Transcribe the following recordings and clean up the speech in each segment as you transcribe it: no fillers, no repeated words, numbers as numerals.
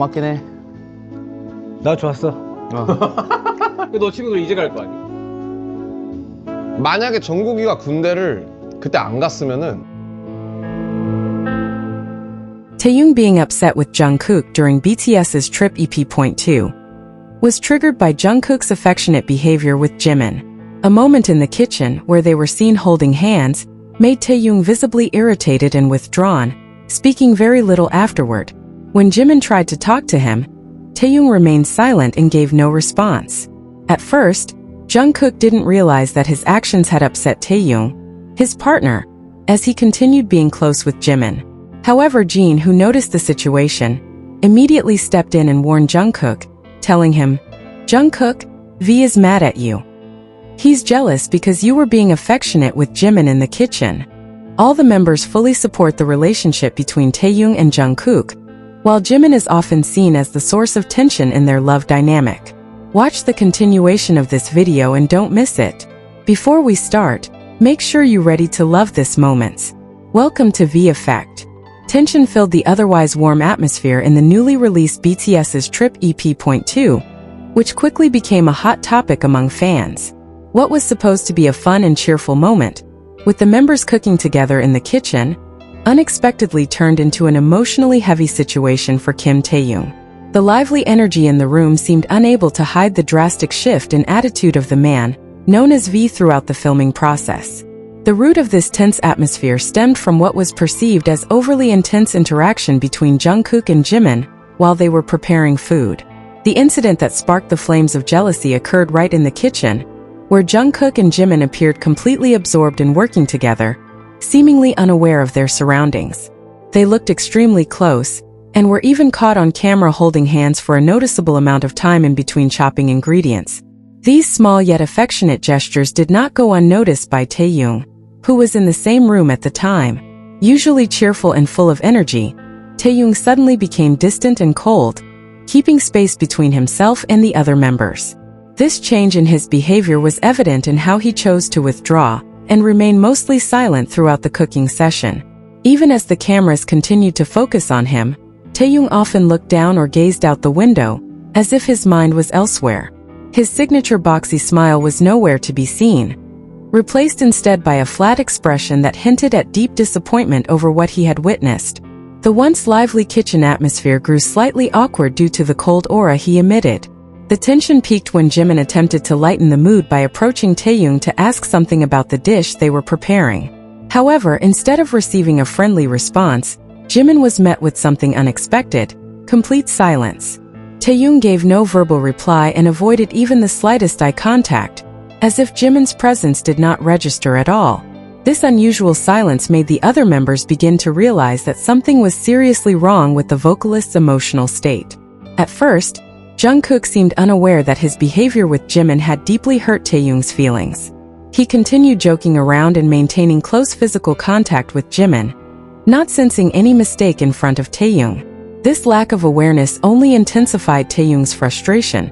고맙긴 해. 나 좋았어. 너 친구들 이제 갈 거 아니야? 만약에 정국이가 군대를 그때 안 갔으면은 Taehyung being upset with Jungkook during BTS'S trip EP.2 was triggered by Jungkook's affectionate behavior with Jimin. A moment in the kitchen where they were seen holding hands made Taehyung visibly irritated and withdrawn, speaking very little afterward. When Jimin tried to talk to him, Taehyung remained silent and gave no response. At first, Jungkook didn't realize that his actions had upset Taehyung, his partner, as he continued being close with Jimin. However, Jin, who noticed the situation, immediately stepped in and warned Jungkook, telling him, "Jungkook, V is mad at you. He's jealous because you were being affectionate with Jimin in the kitchen." All the members fully support the relationship between Taehyung and Jungkook, while Jimin is often seen as the source of tension in their love dynamic. Watch the continuation of this video and don't miss it. Before we start, make sure you're ready to love this moments. Welcome to V Effect. Tension filled the otherwise warm atmosphere in the newly released BTS'S Trip EP.2, which quickly became a hot topic among fans. What was supposed to be a fun and cheerful moment, with the members cooking together in the kitchen, unexpectedly turned into an emotionally heavy situation for Kim Taehyung. The lively energy in the room seemed unable to hide the drastic shift in attitude of the man, known as V, throughout the filming process. The root of this tense atmosphere stemmed from what was perceived as overly intense interaction between Jungkook and Jimin while they were preparing food. The incident that sparked the flames of jealousy occurred right in the kitchen, where Jungkook and Jimin appeared completely absorbed in working together, seemingly unaware of their surroundings. They looked extremely close, and were even caught on camera holding hands for a noticeable amount of time in between chopping ingredients. These small yet affectionate gestures did not go unnoticed by Taehyung, who was in the same room at the time. Usually cheerful and full of energy, Taehyung suddenly became distant and cold, keeping space between himself and the other members. This change in his behavior was evident in how he chose to withdraw and remain mostly silent throughout the cooking session. Even as the cameras continued to focus on him, Taehyung often looked down or gazed out the window, as if his mind was elsewhere. His signature boxy smile was nowhere to be seen, replaced instead by a flat expression that hinted at deep disappointment over what he had witnessed. The once lively kitchen atmosphere grew slightly awkward due to the cold aura he emitted. The tension peaked when Jimin attempted to lighten the mood by approaching Taehyung to ask something about the dish they were preparing. However, instead of receiving a friendly response, Jimin was met with something unexpected: complete silence. Taehyung gave no verbal reply and avoided even the slightest eye contact, as if Jimin's presence did not register at all. This unusual silence made the other members begin to realize that something was seriously wrong with the vocalist's emotional state. At first, Jungkook seemed unaware that his behavior with Jimin had deeply hurt Taehyung's feelings. He continued joking around and maintaining close physical contact with Jimin, not sensing any mistake in front of Taehyung. This lack of awareness only intensified Taehyung's frustration,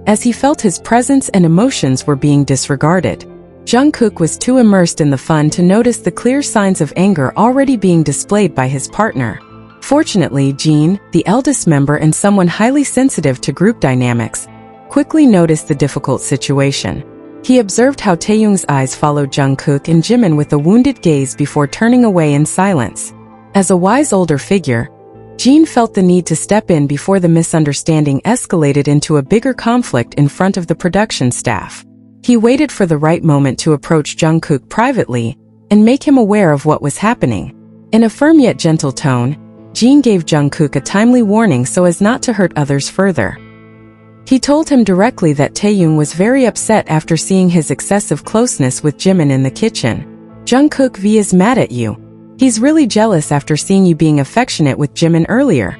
as he felt his presence and emotions were being disregarded. Jungkook was too immersed in the fun to notice the clear signs of anger already being displayed by his partner. Fortunately, Jin, the eldest member and someone highly sensitive to group dynamics, quickly noticed the difficult situation. He observed how Taehyung's eyes followed Jungkook and Jimin with a wounded gaze before turning away in silence. As a wise older figure, Jin felt the need to step in before the misunderstanding escalated into a bigger conflict in front of the production staff. He waited for the right moment to approach Jungkook privately and make him aware of what was happening. In a firm yet gentle tone, Jin gave Jungkook a timely warning so as not to hurt others further. He told him directly that Taehyung was very upset after seeing his excessive closeness with Jimin in the kitchen. "Jungkook V is mad at you. He's really jealous after seeing you being affectionate with Jimin earlier,"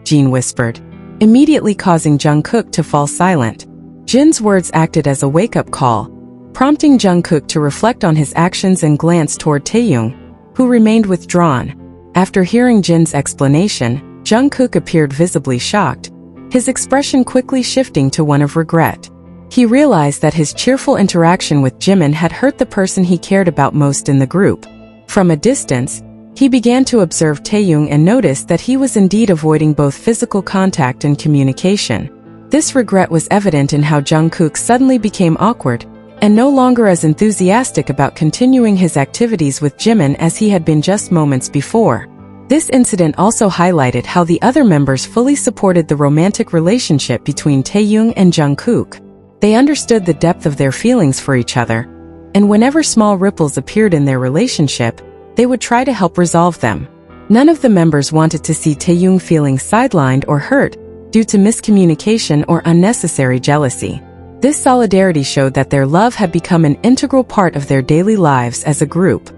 Jin whispered, immediately causing Jungkook to fall silent. Jin's words acted as a wake-up call, prompting Jungkook to reflect on his actions and glance toward Taehyung, who remained withdrawn. After hearing Jin's explanation, Jungkook appeared visibly shocked, his expression quickly shifting to one of regret. He realized that his cheerful interaction with Jimin had hurt the person he cared about most in the group. From a distance, He began to observe Taehyung and noticed that he was indeed avoiding both physical contact and communication. This regret was evident in how Jungkook suddenly became awkward and no longer as enthusiastic about continuing his activities with Jimin as he had been just moments before. This incident also highlighted how the other members fully supported the romantic relationship between Taehyung and Jungkook. They understood the depth of their feelings for each other, and whenever small ripples appeared in their relationship, they would try to help resolve them. None of the members wanted to see Taehyung feeling sidelined or hurt due to miscommunication or unnecessary jealousy. This solidarity showed that their love had become an integral part of their daily lives as a group.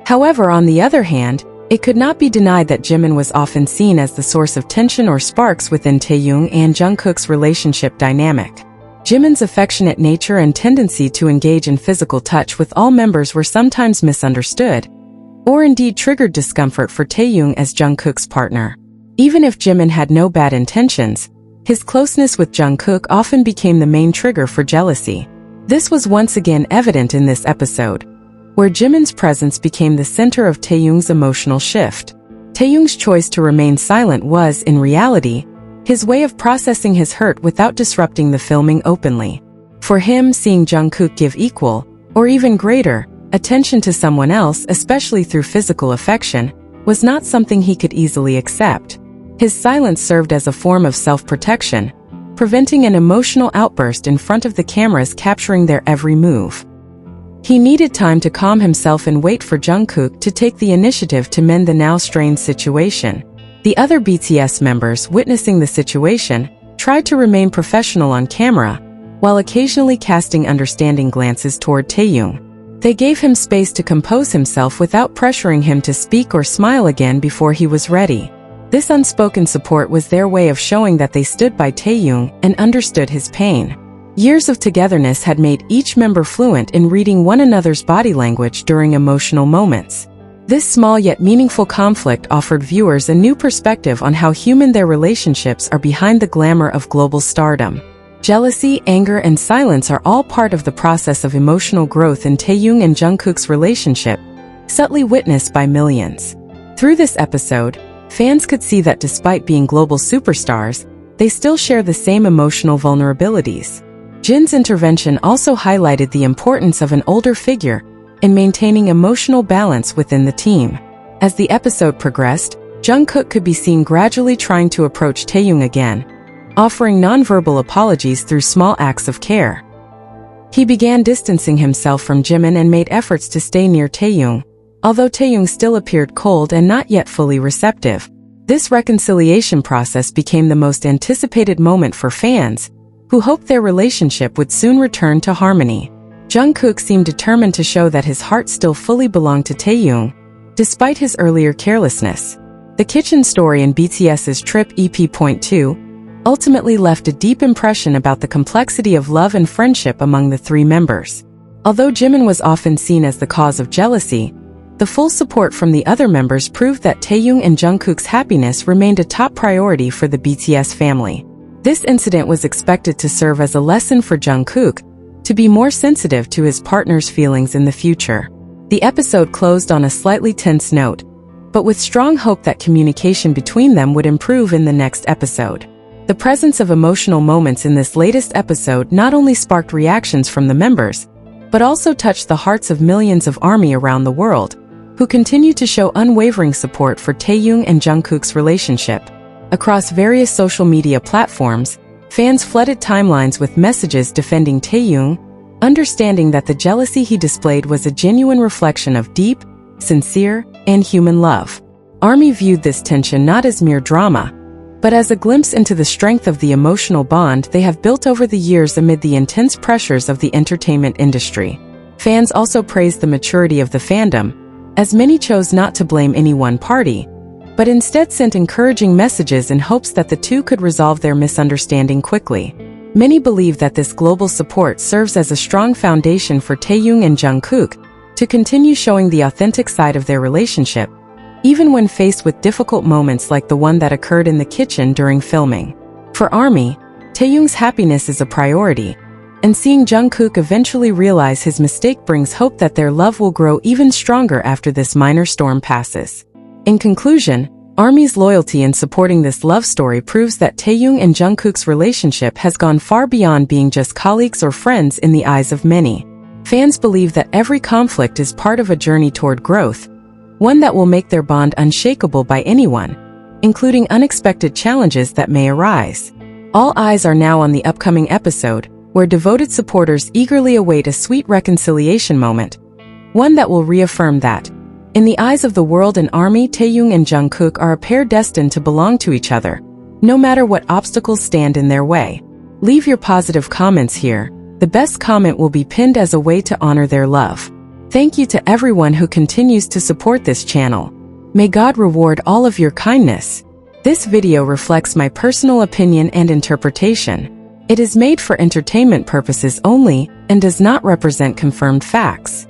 However, on the other hand, it could not be denied that Jimin was often seen as the source of tension or sparks within Taehyung and Jungkook's relationship dynamic. Jimin's affectionate nature and tendency to engage in physical touch with all members were sometimes misunderstood, or indeed triggered discomfort for Taehyung as Jungkook's partner. Even if Jimin had no bad intentions, his closeness with Jungkook often became the main trigger for jealousy. This was once again evident in this episode, where Jimin's presence became the center of Taehyung's emotional shift. Taehyung's choice to remain silent was, in reality, his way of processing his hurt without disrupting the filming openly. For him, seeing Jungkook give equal, or even greater, attention to someone else, especially through physical affection, was not something he could easily accept. His silence served as a form of self-protection, preventing an emotional outburst in front of the cameras capturing their every move. He needed time to calm himself and wait for Jungkook to take the initiative to mend the now strained situation. The other BTS members, witnessing the situation, tried to remain professional on camera, while occasionally casting understanding glances toward Taehyung. They gave him space to compose himself without pressuring him to speak or smile again before he was ready. This unspoken support was their way of showing that they stood by Taehyung and understood his pain. Years of togetherness had made each member fluent in reading one another's body language during emotional moments. This small yet meaningful conflict offered viewers a new perspective on how human their relationships are behind the glamour of global stardom. Jealousy, anger, and silence are all part of the process of emotional growth in Taehyung and Jungkook's relationship, subtly witnessed by millions. Through this episode, fans could see that despite being global superstars, they still share the same emotional vulnerabilities. Jin's intervention also highlighted the importance of an older figure in maintaining emotional balance within the team. As the episode progressed, Jungkook could be seen gradually trying to approach Taehyung again, offering nonverbal apologies through small acts of care. He began distancing himself from Jimin and made efforts to stay near Taehyung, although Taehyung still appeared cold and not yet fully receptive. This reconciliation process became the most anticipated moment for fans, who hoped their relationship would soon return to harmony. Jungkook seemed determined to show that his heart still fully belonged to Taehyung, despite his earlier carelessness. The kitchen story in BTS'S Trip EP.2 ultimately left a deep impression about the complexity of love and friendship among the three members. Although Jimin was often seen as the cause of jealousy, the full support from the other members proved that Taehyung and Jungkook's happiness remained a top priority for the BTS family. This incident was expected to serve as a lesson for Jungkook to be more sensitive to his partner's feelings in the future. The episode closed on a slightly tense note, but with strong hope that communication between them would improve in the next episode. The presence of emotional moments in this latest episode not only sparked reactions from the members, but also touched the hearts of millions of ARMY around the world, who continue to show unwavering support for Taehyung and Jungkook's relationship. Across various social media platforms, fans flooded timelines with messages defending Taehyung, understanding that the jealousy he displayed was a genuine reflection of deep, sincere, and human love. ARMY viewed this tension not as mere drama, but as a glimpse into the strength of the emotional bond they have built over the years amid the intense pressures of the entertainment industry. Fans also praised the maturity of the fandom, as many chose not to blame any one party, but instead sent encouraging messages in hopes that the two could resolve their misunderstanding quickly. Many believe that this global support serves as a strong foundation for Taehyung and Jungkook to continue showing the authentic side of their relationship, even when faced with difficult moments like the one that occurred in the kitchen during filming. For ARMY, Taehyung's happiness is a priority, and seeing Jungkook eventually realize his mistake brings hope that their love will grow even stronger after this minor storm passes. In conclusion, ARMY's loyalty in supporting this love story proves that Taehyung and Jungkook's relationship has gone far beyond being just colleagues or friends in the eyes of many. Fans believe that every conflict is part of a journey toward growth, one that will make their bond unshakable by anyone, including unexpected challenges that may arise. All eyes are now on the upcoming episode, where devoted supporters eagerly await a sweet reconciliation moment, one that will reaffirm that, in the eyes of the world and ARMY, Taehyung and Jungkook are a pair destined to belong to each other, no matter what obstacles stand in their way. Leave your positive comments here. The best comment will be pinned as a way to honor their love. Thank you to everyone who continues to support this channel. May God reward all of your kindness. This video reflects my personal opinion and interpretation. It is made for entertainment purposes only and does not represent confirmed facts.